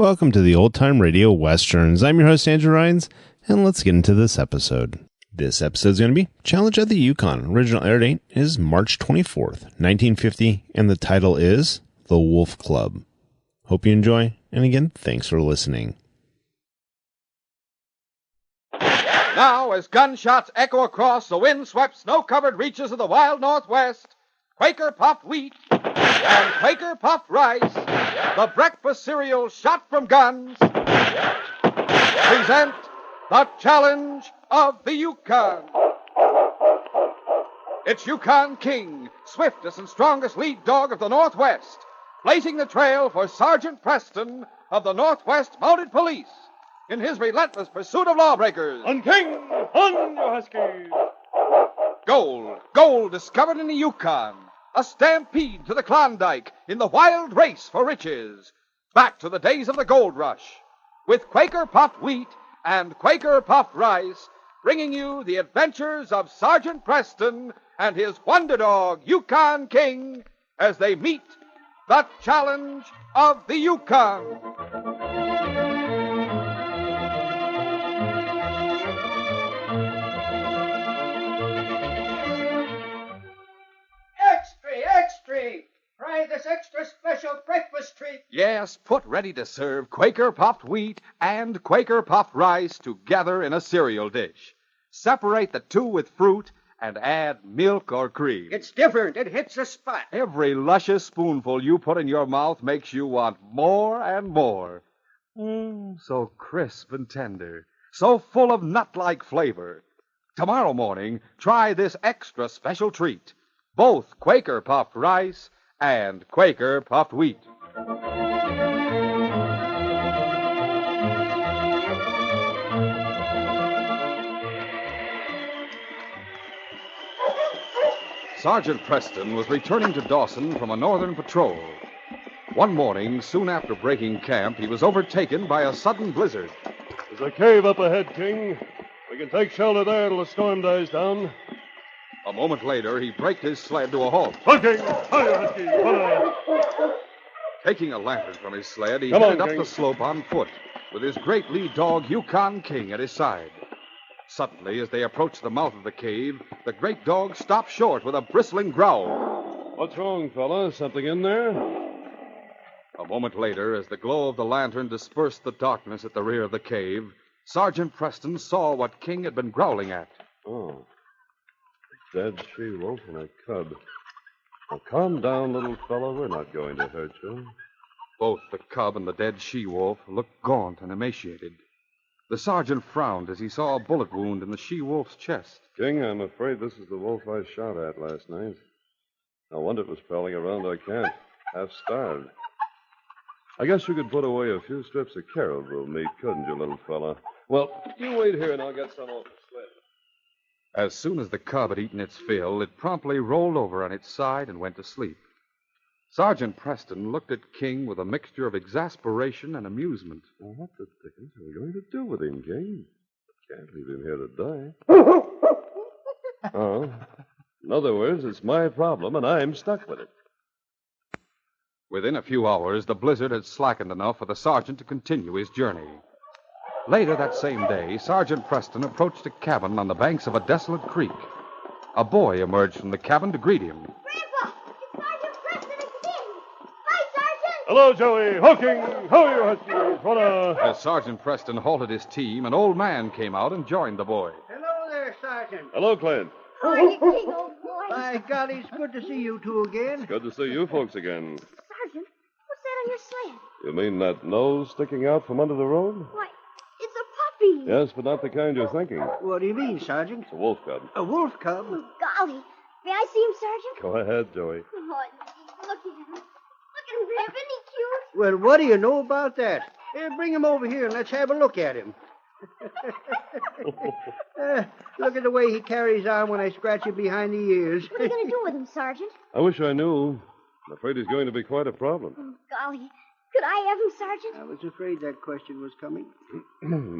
Welcome to the Old Time Radio Westerns. I'm your host, Andrew Rhynes, and let's get into this episode. This episode is going to be Challenge at the Yukon. Original air date is March 24th, 1950, and the title is The Wolf Club. Hope you enjoy, and again, thanks for listening. Now, as gunshots echo across the wind-swept, snow-covered reaches of the wild Northwest, Quaker puffed wheat and Quaker puffed rice, the breakfast cereal shot from guns, present the Challenge of the Yukon. It's Yukon King, swiftest and strongest lead dog of the Northwest, blazing the trail for Sergeant Preston of the Northwest Mounted Police in his relentless pursuit of lawbreakers. On King! On, you huskies! Gold discovered in the Yukon. A stampede to the Klondike in the wild race for riches. Back to the days of the gold rush. With Quaker puffed wheat and Quaker puffed rice, bringing you the adventures of Sergeant Preston and his wonder dog, Yukon King, as they meet the Challenge of the Yukon. Try this extra special breakfast treat. Yes, put ready to serve Quaker puffed wheat and Quaker puffed rice together in a cereal dish. Separate the two with fruit and add milk or cream. It's different. It hits the spot. Every luscious spoonful you put in your mouth makes you want more and more. So crisp and tender, so full of nut-like flavor. Tomorrow morning, try this extra special treat. Both Quaker puffed rice and Quaker puffed wheat. Sergeant Preston was returning to Dawson from a northern patrol. One morning, soon after breaking camp, he was overtaken by a sudden blizzard. There's a cave up ahead, King. We can take shelter there till the storm dies down. A moment later, he braked his sled to a halt. Hunting! Husky! Taking a lantern from his sled, he Come headed on, up King. the slope on foot, with his great lead dog, Yukon King, at his side. Suddenly, as they approached the mouth of the cave, the great dog stopped short with a bristling growl. What's wrong, fella? Something in there? A moment later, as the glow of the lantern dispersed the darkness at the rear of the cave, Sergeant Preston saw what King had been growling at. Oh. Dead she-wolf and a cub. Now, calm down, little fellow. We're not going to hurt you. Both the cub and the dead she-wolf looked gaunt and emaciated. The sergeant frowned as he saw a bullet wound in the she-wolf's chest. King, I'm afraid this is the wolf I shot at last night. No wonder it was prowling around our camp, half-starved. I guess you could put away a few strips of caribou meat, couldn't you, little fella? Well, you wait here and I'll get some off the sled. As soon as the cub had eaten its fill, it promptly rolled over on its side and went to sleep. Sergeant Preston looked at King with a mixture of exasperation and amusement. Well, what the dickens are we going to do with him, King? Can't leave him here to die. Oh. In other words, it's my problem, and I'm stuck with it. Within a few hours, the blizzard had slackened enough for the sergeant to continue his journey. Later that same day, Sergeant Preston approached a cabin on the banks of a desolate creek. A boy emerged from the cabin to greet him. Grandpa, it's Sergeant Preston again. Hi, Sergeant. Hello, Joey. Hooking. How are you, huskies? What a... As Sergeant Preston halted his team, an old man came out and joined the boy. Hello there, Sergeant. Hello, Clint. Morning, King, old boy. By golly, it's good to see you two again. Good to see you folks again. Sergeant, what's that on your sled? You mean that nose sticking out from under the robe? Why, it's a puppy. Yes, but not the kind you're thinking. What do you mean, Sergeant? It's a wolf cub. A wolf cub? Oh, golly. May I see him, Sergeant? Go ahead, Joey. Oh, look at him. Look at him, Grandpa. Isn't he cute? Well, what do you know about that? Here, bring him over here and let's have a look at him. Look at the way he carries on when I scratch him behind the ears. What are you going to do with him, Sergeant? I wish I knew. I'm afraid he's going to be quite a problem. Oh, golly. Could I have him, Sergeant? I was afraid that question was coming.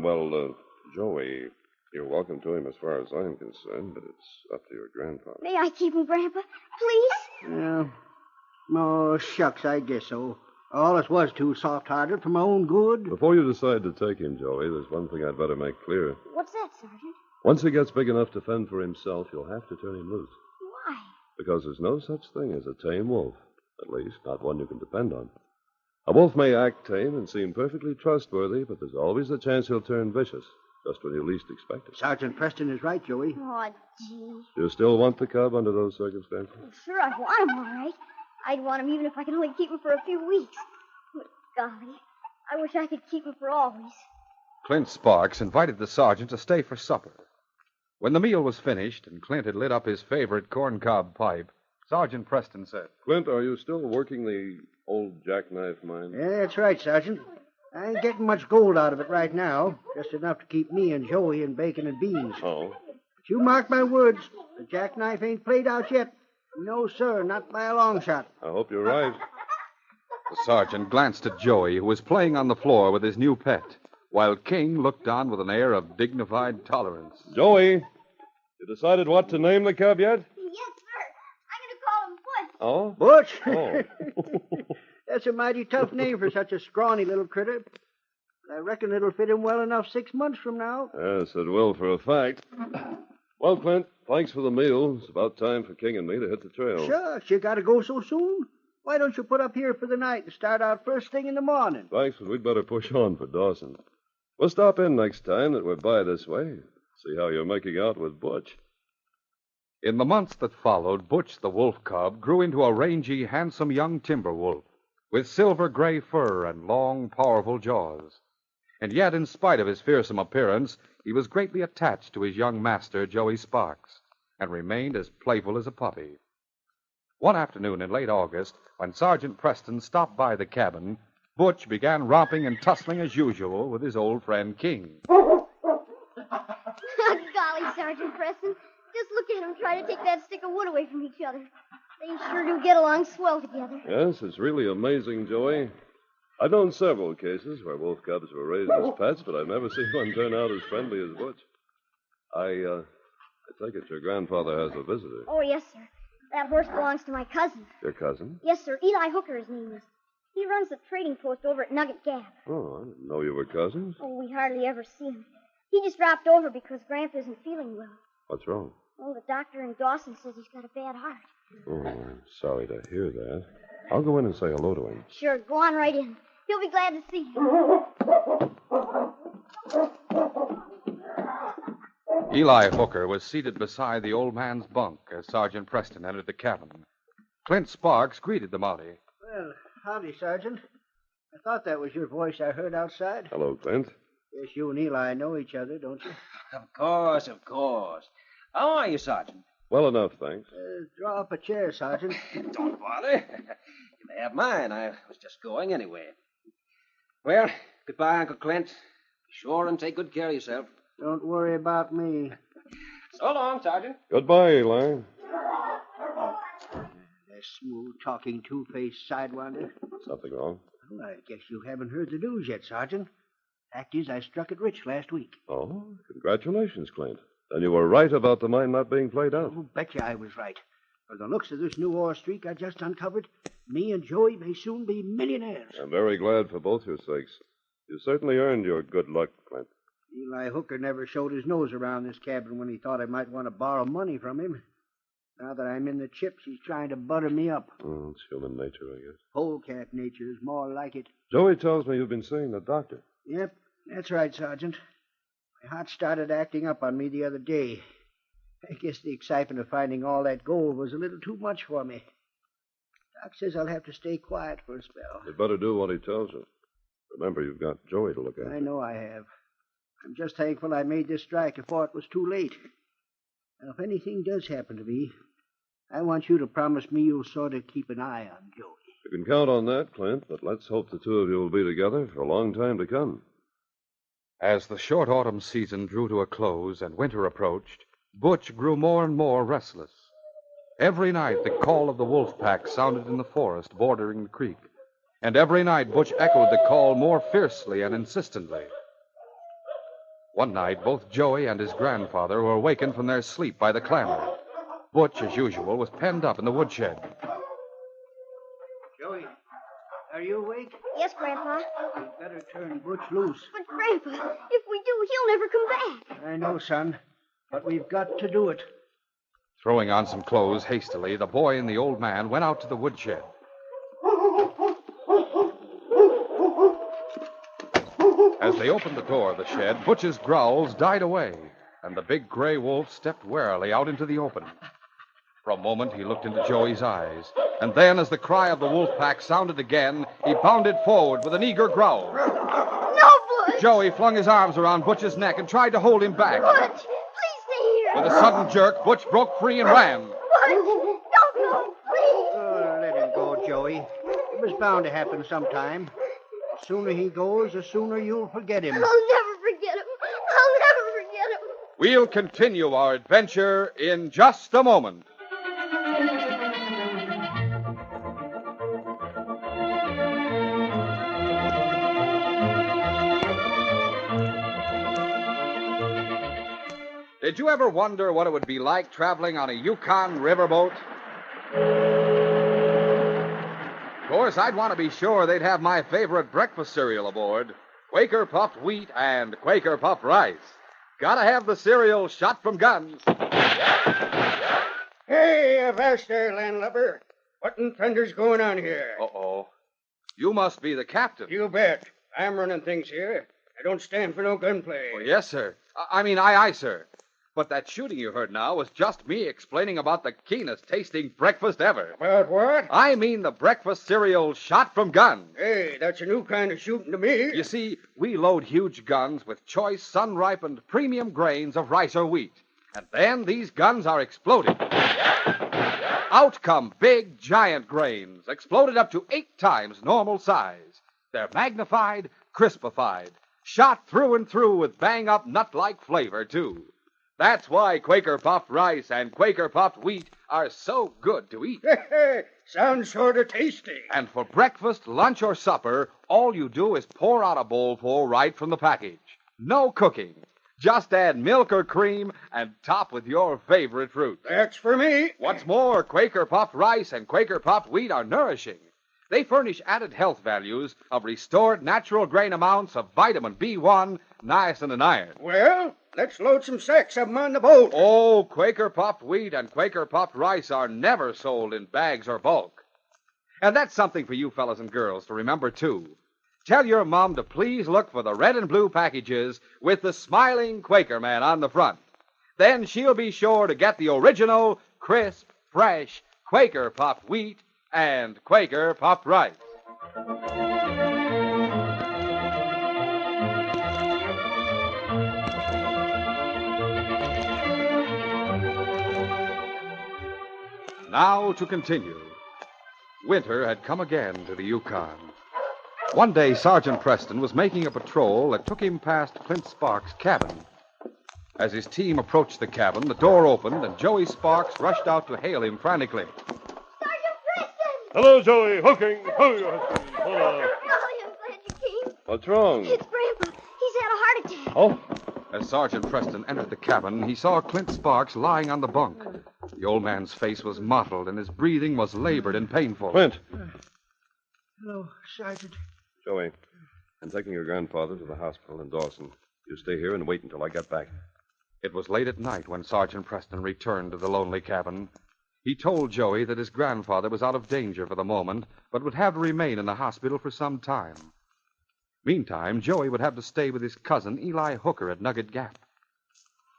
Well, Joey, you're welcome to him as far as I'm concerned, but it's up to your grandfather. May I keep him, Grandpa? Please? Yeah. Oh, shucks, I guess so. Always was too soft-hearted for my own good. Before you decide to take him, Joey, there's one thing I'd better make clear. What's that, Sergeant? Once he gets big enough to fend for himself, you'll have to turn him loose. Why? Because there's no such thing as a tame wolf. At least, not one you can depend on. A wolf may act tame and seem perfectly trustworthy, but there's always the chance he'll turn vicious, just when you least expect it. Sergeant Preston is right, Joey. Oh, gee. You still want the cub under those circumstances? Sure, I want him, all right. I'd want him even if I could only keep him for a few weeks. But, golly, I wish I could keep him for always. Clint Sparks invited the sergeant to stay for supper. When the meal was finished and Clint had lit up his favorite corncob pipe, Sergeant Preston said, Clint, are you still working the old jackknife mine? Yeah, that's right, Sergeant. I ain't getting much gold out of it right now. Just enough to keep me and Joey in bacon and beans. Oh? But you mark my words, the jackknife ain't played out yet. No, sir, not by a long shot. I hope you're right. The sergeant glanced at Joey, who was playing on the floor with his new pet, while King looked on with an air of dignified tolerance. Joey, you decided what to name the cub yet? Yes, sir. I'm going to call him Butch. Oh? Butch? Oh. That's a mighty tough name for such a scrawny little critter. I reckon it'll fit him well enough 6 months from now. Yes, it will for a fact. Well, Clint, thanks for the meal. It's about time for King and me to hit the trail. Shucks, you gotta go so soon? Why don't you put up here for the night and start out first thing in the morning? Thanks, but we'd better push on for Dawson. We'll stop in next time that we're by this way. See how you're making out with Butch. In the months that followed, Butch the wolf cub grew into a rangy, handsome young timber wolf with silver gray fur and long, powerful jaws. And yet, in spite of his fearsome appearance, he was greatly attached to his young master, Joey Sparks, and remained as playful as a puppy. One afternoon in late August, when Sergeant Preston stopped by the cabin, Butch began romping and tussling as usual with his old friend King. Golly, Sergeant Preston. Just look at them try to take that stick of wood away from each other. They sure do get along swell together. Yes, it's really amazing, Joey. I've known several cases where wolf cubs were raised as pets, but I've never seen one turn out as friendly as Butch. I take it your grandfather has a visitor. Oh, yes, sir. That horse belongs to my cousin. Your cousin? Yes, sir. Eli Hooker, his name is. He runs the trading post over at Nugget Gap. Oh, I didn't know you were cousins. Oh, we hardly ever see him. He just dropped over because Grandpa isn't feeling well. What's wrong? Oh, the doctor in Dawson says he's got a bad heart. Oh, I'm sorry to hear that. I'll go in and say hello to him. Sure, go on right in. He'll be glad to see you. Eli Hooker was seated beside the old man's bunk as Sergeant Preston entered the cabin. Clint Sparks greeted the Mountie. Well, howdy, Sergeant. I thought that was your voice I heard outside. Hello, Clint. Guess you and Eli know each other, don't you? Of course, of course. How are you, Sergeant? Well enough, thanks. Draw up a chair, Sergeant. Don't bother. You may have mine. I was just going anyway. Well, goodbye, Uncle Clint. Be sure and take good care of yourself. Don't worry about me. So long, Sergeant. Goodbye, Eli. That smooth-talking, two-faced sidewinder. Something wrong? Well, I guess you haven't heard the news yet, Sergeant. Fact is, I struck it rich last week. Oh, congratulations, Clint. Then you were right about the mine not being played out. Oh, betcha I was right. For the looks of this new ore streak I just uncovered, me and Joey may soon be millionaires. I'm very glad for both your sakes. You certainly earned your good luck, Clint. Eli Hooker never showed his nose around this cabin when he thought I might want to borrow money from him. Now that I'm in the chips, he's trying to butter me up. Oh, it's human nature, I guess. Polecat nature is more like it. Joey tells me you've been seeing the doctor. Yep, that's right, Sergeant. My heart started acting up on me the other day. I guess the excitement of finding all that gold was a little too much for me. Doc says I'll have to stay quiet for a spell. You'd better do what he tells you. Remember, you've got Joey to look after. I know I have. I'm just thankful I made this strike before it was too late. Now, if anything does happen to me, I want you to promise me you'll sort of keep an eye on Joey. You can count on that, Clint, but let's hope the two of you will be together for a long time to come. As the short autumn season drew to a close and winter approached, Butch grew more and more restless. Every night the call of the wolf pack sounded in the forest bordering the creek, and every night Butch echoed the call more fiercely and insistently. One night, both Joey and his grandfather were awakened from their sleep by the clamor. Butch, as usual, was penned up in the woodshed. Joey, are you awake? Turn Butch loose. But, Grandpa, if we do, he'll never come back. I know, son, but we've got to do it. Throwing on some clothes hastily, the boy and the old man went out to the woodshed. As they opened the door of the shed, Butch's growls died away, and the big gray wolf stepped warily out into the open. For a moment, he looked into Joey's eyes, and then, as the cry of the wolf pack sounded again, he bounded forward with an eager growl. No, Butch! Joey flung his arms around Butch's neck and tried to hold him back. Butch, please stay here. With a sudden jerk, Butch broke free and ran. Butch, don't go, please. Oh, let him go, Joey. It was bound to happen sometime. The sooner he goes, the sooner you'll forget him. I'll never forget him. I'll never forget him. We'll continue our adventure in just a moment. Did you ever wonder what it would be like traveling on a Yukon riverboat? Of course, I'd want to be sure they'd have my favorite breakfast cereal aboard, Quaker puffed wheat and Quaker puffed rice. Gotta have the cereal shot from guns. Hey, avast there, landlubber. What in thunder's going on here? Uh-oh. You must be the captain. You bet. I'm running things here. I don't stand for no gunplay. Oh, yes, sir. Aye, sir. But that shooting you heard now was just me explaining about the keenest tasting breakfast ever. About what? I mean the breakfast cereal shot from guns. Hey, that's a new kind of shooting to me. You see, we load huge guns with choice, sun-ripened premium grains of rice or wheat. And then these guns are exploded. Out come big, giant grains, exploded up to 8 times normal size. They're magnified, crispified, shot through and through with bang-up nut-like flavor, too. That's why Quaker puffed rice and Quaker puffed wheat are so good to eat. Sounds sort of tasty. And for breakfast, lunch, or supper, all you do is pour out a bowlful right from the package. No cooking. Just add milk or cream and top with your favorite fruit. That's for me. What's more, Quaker puffed rice and Quaker puffed wheat are nourishing. They furnish added health values of restored natural grain amounts of vitamin B1, niacin, and iron. Well, let's load some sacks of them on the boat. Oh, Quaker puffed wheat and Quaker puffed rice are never sold in bags or bulk. And that's something for you fellas and girls to remember, too. Tell your mom to please look for the red and blue packages with the smiling Quaker man on the front. Then she'll be sure to get the original, crisp, fresh Quaker puffed wheat and Quaker puffed rice. Now to continue. Winter had come again to the Yukon. One day, Sergeant Preston was making a patrol that took him past Clint Sparks' cabin. As his team approached the cabin, the door opened and Joey Sparks rushed out to hail him frantically. Sergeant Preston! Hello, Joey. Hooking. Hello. Golly, I'm glad you came. What's wrong? It's Grandpa. He's had a heart attack. Oh, As Sergeant Preston entered the cabin, he saw Clint Sparks lying on the bunk. The old man's face was mottled and his breathing was labored and painful. Clint. Hello, Sergeant. Joey, I'm taking your grandfather to the hospital in Dawson. You stay here and wait until I get back. It was late at night when Sergeant Preston returned to the lonely cabin. He told Joey that his grandfather was out of danger for the moment, but would have to remain in the hospital for some time. Meantime, Joey would have to stay with his cousin, Eli Hooker, at Nugget Gap.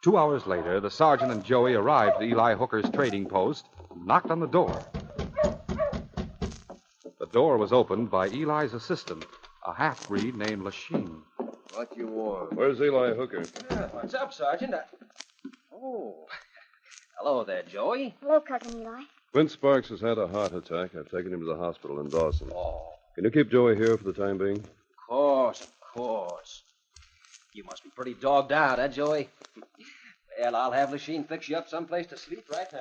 2 hours later, the sergeant and Joey arrived at Eli Hooker's trading post and knocked on the door. The door was opened by Eli's assistant, a half-breed named Lachine. What you want? Where's Eli Hooker? What's up, Sergeant? Oh, hello there, Joey. Hello, Cousin Eli. Clint Sparks has had a heart attack. I've taken him to the hospital in Dawson. Oh, Can you keep Joey here for the time being? of course. You must be pretty dogged out, Joey? Well, I'll have Lachine fix you up someplace to sleep right now.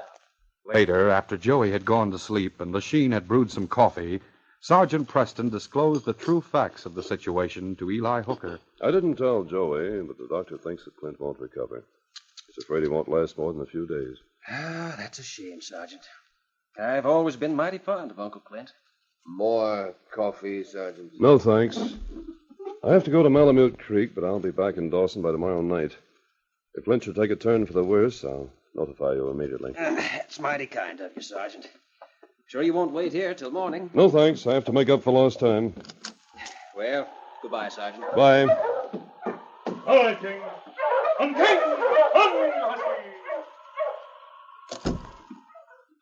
Later, after Joey had gone to sleep and Lachine had brewed some coffee, Sergeant Preston disclosed the true facts of the situation to Eli Hooker. I didn't tell Joey, but the doctor thinks that Clint won't recover. He's afraid he won't last more than a few days. Ah, that's a shame, Sergeant. I've always been mighty fond of Uncle Clint. More coffee, Sergeant. No, thanks. I have to go to Malamute Creek, but I'll be back in Dawson by tomorrow night. If Flint should take a turn for the worse, I'll notify you immediately. That's mighty kind of you, Sergeant. Sure you won't wait here till morning? No, thanks. I have to make up for lost time. Well, goodbye, Sergeant. Bye. All right, King. On King! On!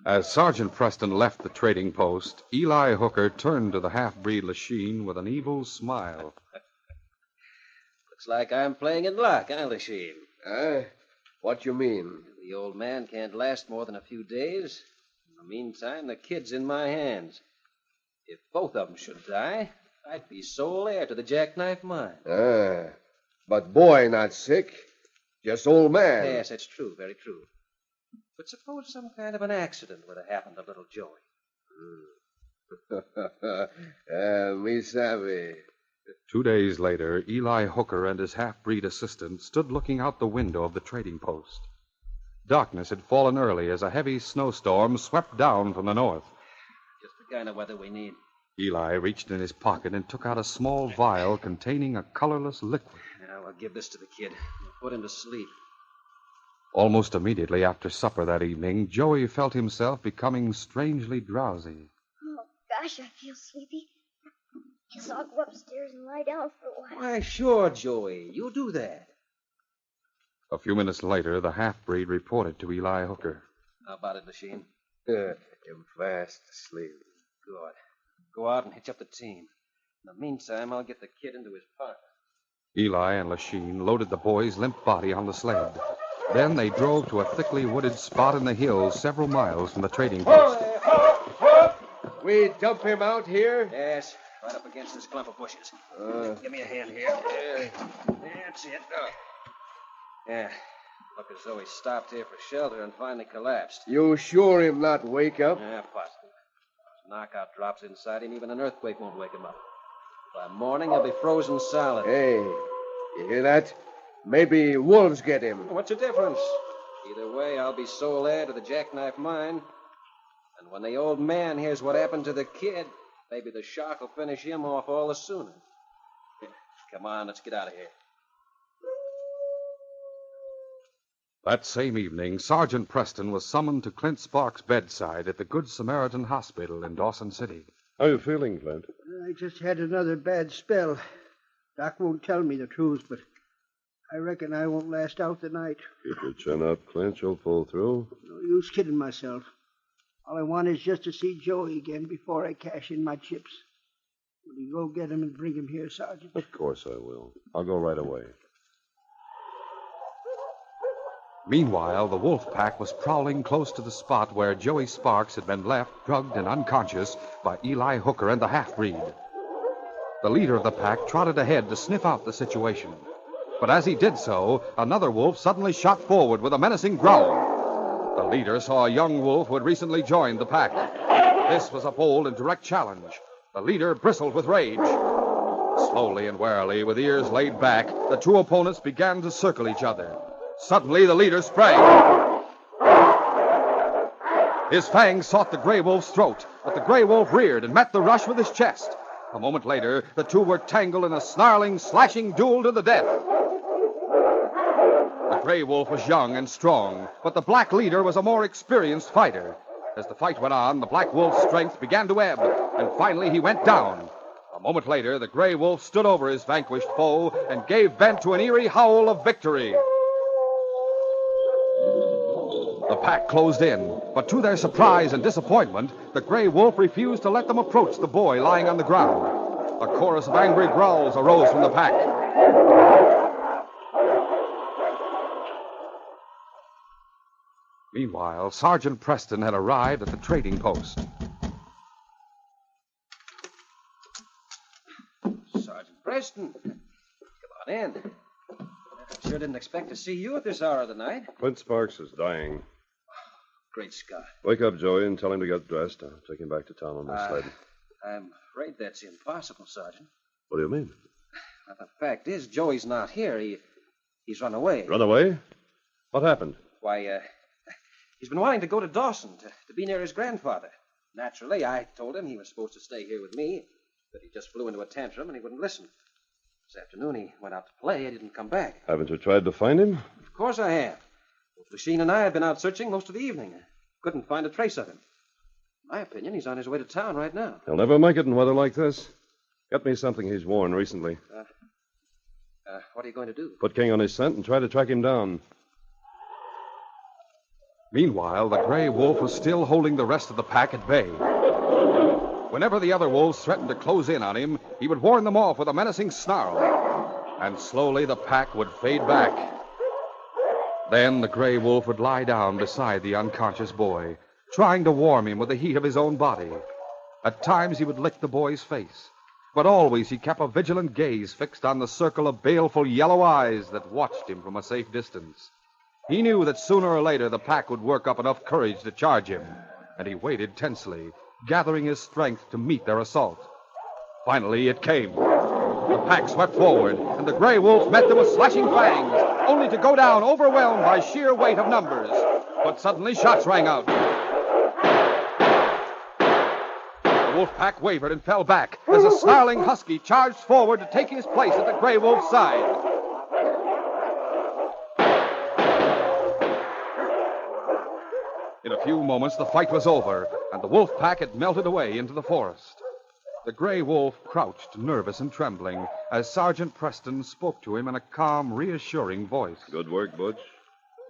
As Sergeant Preston left the trading post, Eli Hooker turned to the half-breed Lachine with an evil smile. Looks like I'm playing in luck, huh, Lachine? What you mean? The old man can't last more than a few days. In the meantime, the kid's in my hands. If both of them should die, I'd be sole heir to the jackknife mine. But boy not sick. Just old man. Yes, that's true, very true. But suppose some kind of an accident would have happened to little Joey. Me savvy. 2 days later, Eli Hooker and his half-breed assistant stood looking out the window of the trading post. Darkness had fallen early as a heavy snowstorm swept down from the north. Just the kind of weather we need. Eli reached in his pocket and took out a small vial containing a colorless liquid. Now, I'll give this to the kid. We'll put him to sleep. Almost immediately after supper that evening, Joey felt himself becoming strangely drowsy. Oh, gosh, I feel sleepy. Guess I'll go upstairs and lie down for a while. Why, sure, Joey. You do that. A few minutes later, the half-breed reported to Eli Hooker. How about it, Lachine? I'm fast asleep. Good. Go out and hitch up the team. In the meantime, I'll get the kid into his park. Eli and Lachine loaded the boy's limp body on the sled. Then they drove to a thickly wooded spot in the hills several miles from the trading post. We dump him out here? Yes, right up against this clump of bushes. Give me a hand here. That's it. Yeah, look as though he stopped here for shelter and finally collapsed. You sure him not wake up? Yeah, positive. Those knockout drops inside him, even an earthquake won't wake him up. By morning, he'll be frozen solid. Hey, you hear that? Maybe wolves get him. What's the difference? Either way, I'll be sole heir to the jackknife mine. And when the old man hears what happened to the kid, maybe the shock will finish him off all the sooner. Come on, let's get out of here. That same evening, Sergeant Preston was summoned to Clint Sparks' bedside at the Good Samaritan Hospital in Dawson City. How are you feeling, Clint? I just had another bad spell. Doc won't tell me the truth, but I reckon I won't last out the night. Keep your chin up, Clint. You'll pull through. No use kidding myself. All I want is just to see Joey again before I cash in my chips. Will you go get him and bring him here, Sergeant? Of course I will. I'll go right away. Meanwhile, the wolf pack was prowling close to the spot where Joey Sparks had been left, drugged and unconscious, by Eli Hooker and the half-breed. The leader of the pack trotted ahead to sniff out the situation. But as he did so, another wolf suddenly shot forward with a menacing growl. The leader saw a young wolf who had recently joined the pack. This was a bold and direct challenge. The leader bristled with rage. Slowly and warily, with ears laid back, the two opponents began to circle each other. Suddenly, the leader sprang. His fangs sought the gray wolf's throat, but the gray wolf reared and met the rush with his chest. A moment later, the two were tangled in a snarling, slashing duel to the death. The gray wolf was young and strong, but the black leader was a more experienced fighter. As the fight went on, the black wolf's strength began to ebb, and finally he went down. A moment later, the gray wolf stood over his vanquished foe and gave vent to an eerie howl of victory. The pack closed in, but to their surprise and disappointment, the gray wolf refused to let them approach the boy lying on the ground. A chorus of angry growls arose from the pack. Meanwhile, Sergeant Preston had arrived at the trading post. Sergeant Preston, come on in. I sure didn't expect to see you at this hour of the night. Clint Sparks is dying. Great Scott. Wake up, Joey, and tell him to get dressed. I'll take him back to town on my sled. I'm afraid that's impossible, Sergeant. What do you mean? Now, the fact is, Joey's not here. He's run away. Run away? What happened? Why, he's been wanting to go to Dawson to be near his grandfather. Naturally, I told him he was supposed to stay here with me, but he just flew into a tantrum and he wouldn't listen. This afternoon he went out to play. He didn't come back. Haven't you tried to find him? Of course I have. Both Lachine and I have been out searching most of the evening. Couldn't find a trace of him. In my opinion, he's on his way to town right now. He'll never make it in weather like this. Get me something he's worn recently. What are you going to do? Put King on his scent and try to track him down. Meanwhile, the gray wolf was still holding the rest of the pack at bay. Whenever the other wolves threatened to close in on him, he would warn them off with a menacing snarl. And slowly the pack would fade back. Then the gray wolf would lie down beside the unconscious boy, trying to warm him with the heat of his own body. At times he would lick the boy's face, but always he kept a vigilant gaze fixed on the circle of baleful yellow eyes that watched him from a safe distance. He knew that sooner or later the pack would work up enough courage to charge him, and he waited tensely, gathering his strength to meet their assault. Finally, it came. The pack swept forward, and the gray wolf met them with slashing fangs, only to go down overwhelmed by sheer weight of numbers. But suddenly shots rang out. The wolf pack wavered and fell back as a snarling husky charged forward to take his place at the gray wolf's side. In a few moments, the fight was over, and the wolf pack had melted away into the forest. The gray wolf crouched, nervous and trembling, as Sergeant Preston spoke to him in a calm, reassuring voice. Good work, Butch.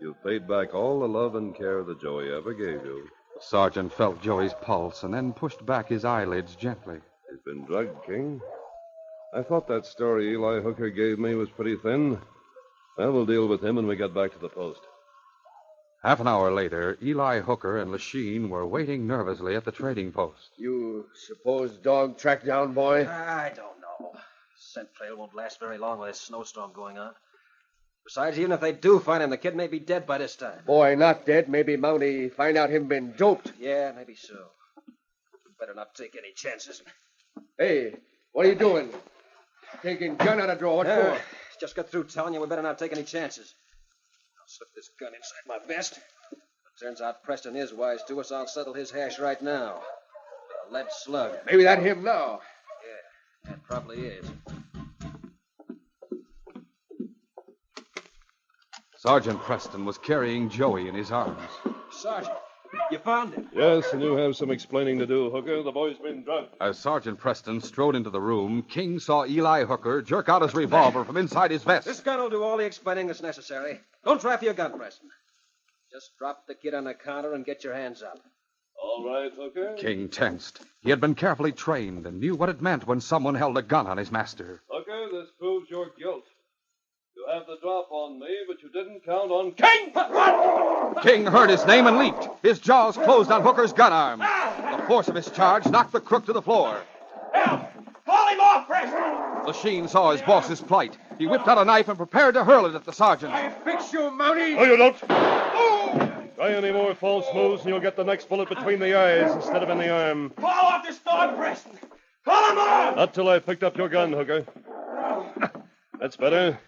You've paid back all the love and care that Joey ever gave you. The sergeant felt Joey's pulse and then pushed back his eyelids gently. He's been drugged, King. I thought that story Eli Hooker gave me was pretty thin. Well, we'll deal with him when we get back to the post. Half an hour later, Eli Hooker and Lachine were waiting nervously at the trading post. You suppose dog tracked down, boy? I don't know. Scent trail won't last very long with this snowstorm going on. Besides, even if they do find him, the kid may be dead by this time. Boy, not dead. Maybe Mountie find out him been doped. Yeah, maybe so. Better not take any chances. Hey, what are you doing? Taking gun out of drawer. What for? Just got through telling you we better not take any chances. I'll slip this gun inside my vest. If it turns out Preston is wise to us, I'll settle his hash right now. With a lead slug. Maybe that him now. Yeah, that probably is. Sergeant Preston was carrying Joey in his arms. Sergeant, you found him. Yes, and you have some explaining to do, Hooker. The boy's been drugged. As Sergeant Preston strode into the room, King saw Eli Hooker jerk out his revolver from inside his vest. This gun will do all the explaining that's necessary. Don't try for your gun, Preston. Just drop the kid on the counter and get your hands up. All right, Hooker. King tensed. He had been carefully trained and knew what it meant when someone held a gun on his master. Hooker, this proves your guilt. You have the drop on me, but you didn't count on King! What? King heard his name and leaped. His jaws closed on Hooker's gun arm. The force of his charge knocked the crook to the floor. Call him off, Preston! Lachine saw his boss's plight. He whipped out a knife and prepared to hurl it at the sergeant. I fix you, Mountie. No, you don't. Try any more false moves, and you'll get the next bullet between the eyes instead of in the arm. Call off this dog, Preston! Call him off! Not till I've picked up your gun, Hooker. That's better.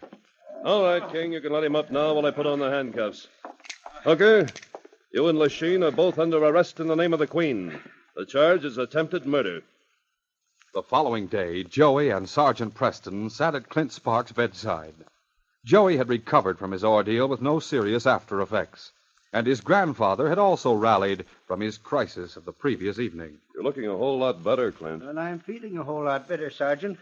All right, King, you can let him up now while I put on the handcuffs. Hooker, you and Lachine are both under arrest in the name of the Queen. The charge is attempted murder. The following day, Joey and Sergeant Preston sat at Clint Sparks' bedside. Joey had recovered from his ordeal with no serious after effects, and his grandfather had also rallied from his crisis of the previous evening. You're looking a whole lot better, Clint. And I'm feeling a whole lot better, Sergeant.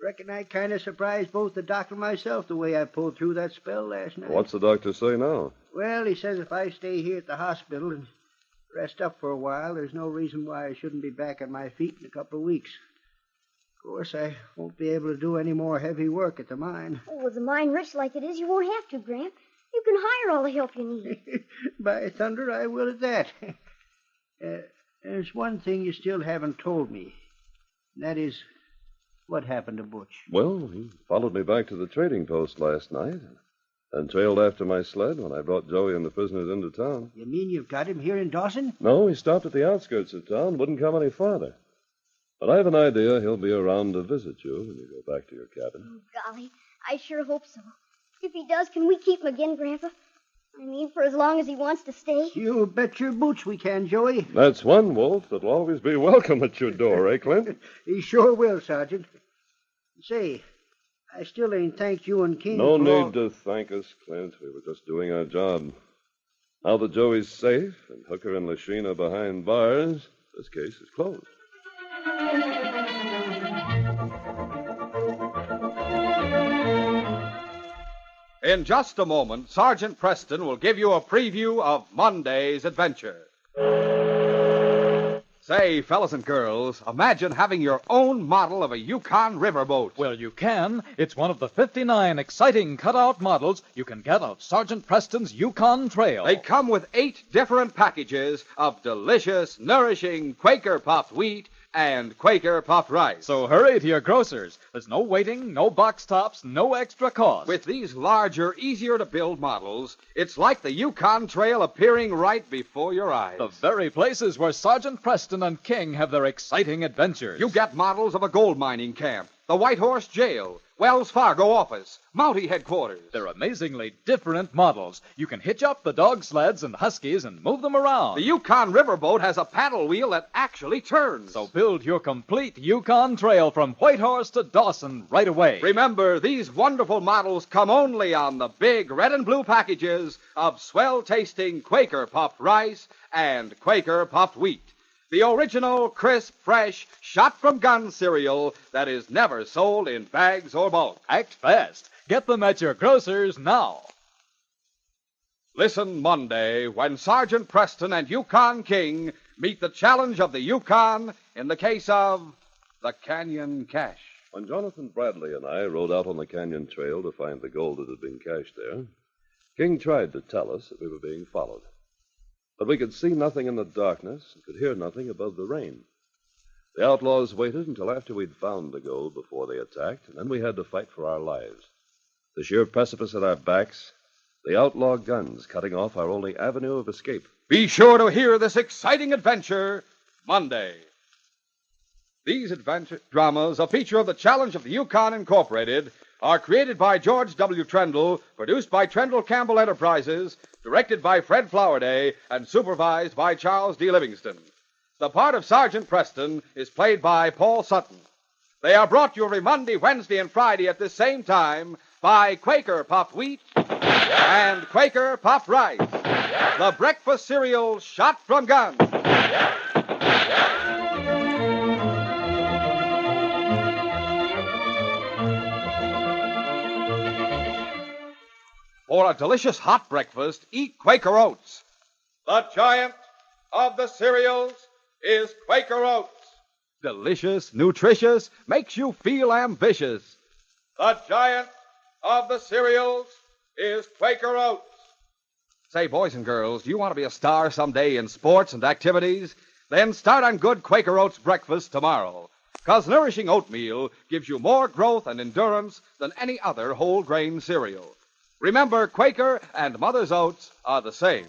Reckon I kind of surprised both the doctor and myself the way I pulled through that spell last night. What's the doctor say now? Well, he says if I stay here at the hospital and rest up for a while, there's no reason why I shouldn't be back on my feet in a couple of weeks. Of course, I won't be able to do any more heavy work at the mine. Oh, with the mine rich like it is, you won't have to, Gramp. You can hire all the help you need. By thunder, I will at that. There's one thing you still haven't told me. And that is, what happened to Butch? Well, he followed me back to the trading post last night and trailed after my sled when I brought Joey and the prisoners into town. You mean you've got him here in Dawson? No, he stopped at the outskirts of town, wouldn't come any farther. But I have an idea he'll be around to visit you when you go back to your cabin. Oh, golly, I sure hope so. If he does, can we keep him again, Grandpa? I mean, for as long as he wants to stay. You bet your boots we can, Joey. That's one wolf that'll always be welcome at your door, eh, Clint? He sure will, Sergeant. Say, I still ain't thanked you and King No for all... need to thank us, Clint. We were just doing our job. Now that Joey's safe and Hooker and Lachine are behind bars, this case is closed. In just a moment, Sergeant Preston will give you a preview of Monday's adventure. Say, fellas and girls, imagine having your own model of a Yukon riverboat. Well, you can. It's one of the 59 exciting cutout models you can get of Sergeant Preston's Yukon Trail. They come with 8 different packages of delicious, nourishing Quaker puffed wheat and Quaker puffed rice. So hurry to your grocers. There's no waiting, no box tops, no extra cost. With these larger, easier-to-build models, it's like the Yukon Trail appearing right before your eyes. The very places where Sergeant Preston and King have their exciting adventures. You get models of a gold mining camp, the White Horse Jail, Wells Fargo office, Mountie headquarters. They're amazingly different models. You can hitch up the dog sleds and huskies and move them around. The Yukon riverboat has a paddle wheel that actually turns. So build your complete Yukon Trail from Whitehorse to Dawson right away. Remember, these wonderful models come only on the big red and blue packages of swell-tasting Quaker puffed rice and Quaker puffed wheat. The original, crisp, fresh, shot-from-gun cereal that is never sold in bags or bulk. Act fast. Get them at your grocers now. Listen Monday when Sergeant Preston and Yukon King meet the challenge of the Yukon in the case of the Canyon Cache. When Jonathan Bradley and I rode out on the Canyon Trail to find the gold that had been cached there, King tried to tell us that we were being followed. But we could see nothing in the darkness and could hear nothing above the rain. The outlaws waited until after we'd found the gold before they attacked, and then we had to fight for our lives. The sheer precipice at our backs, the outlaw guns cutting off our only avenue of escape. Be sure to hear this exciting adventure Monday. These adventure dramas, a feature of the Challenge of the Yukon Incorporated, are created by George W. Trendle, produced by Trendle Campbell Enterprises, directed by Fred Flowerday, and supervised by Charles D. Livingston. The part of Sergeant Preston is played by Paul Sutton. They are brought to you every Monday, Wednesday, and Friday at this same time by Quaker Puffed Wheat and Quaker Puffed Rice, the breakfast cereal shot from guns. For a delicious hot breakfast, eat Quaker Oats. The giant of the cereals is Quaker Oats. Delicious, nutritious, makes you feel ambitious. The giant of the cereals is Quaker Oats. Say, boys and girls, do you want to be a star someday in sports and activities? Then start on good Quaker Oats breakfast tomorrow. 'Cause nourishing oatmeal gives you more growth and endurance than any other whole grain cereal. Remember, Quaker and Mother's Oats are the same.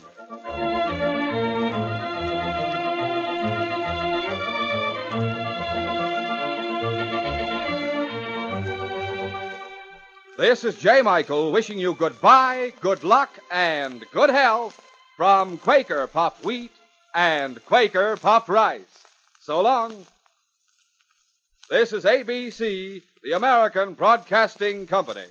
This is J. Michael wishing you goodbye, good luck, and good health from Quaker Puffed Wheat and Quaker Puffed Rice. So long. This is ABC, the American Broadcasting Company.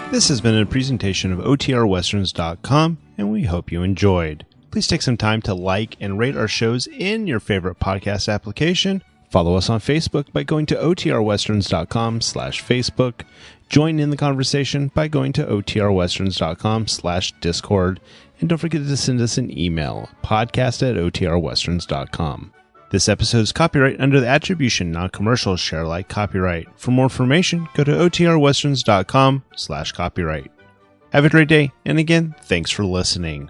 This has been a presentation of OTRWesterns.com, and we hope you enjoyed. Please take some time to like and rate our shows in your favorite podcast application. Follow us on Facebook by going to OTRWesterns.com/Facebook. Join in the conversation by going to OTRWesterns.com/Discord. And don't forget to send us an email, podcast@OTRWesterns.com. This episode is copyright under the Attribution Non-Commercial Share Alike copyright. For more information, go to OTRWesterns.com/copyright. Have a great day, and again, thanks for listening.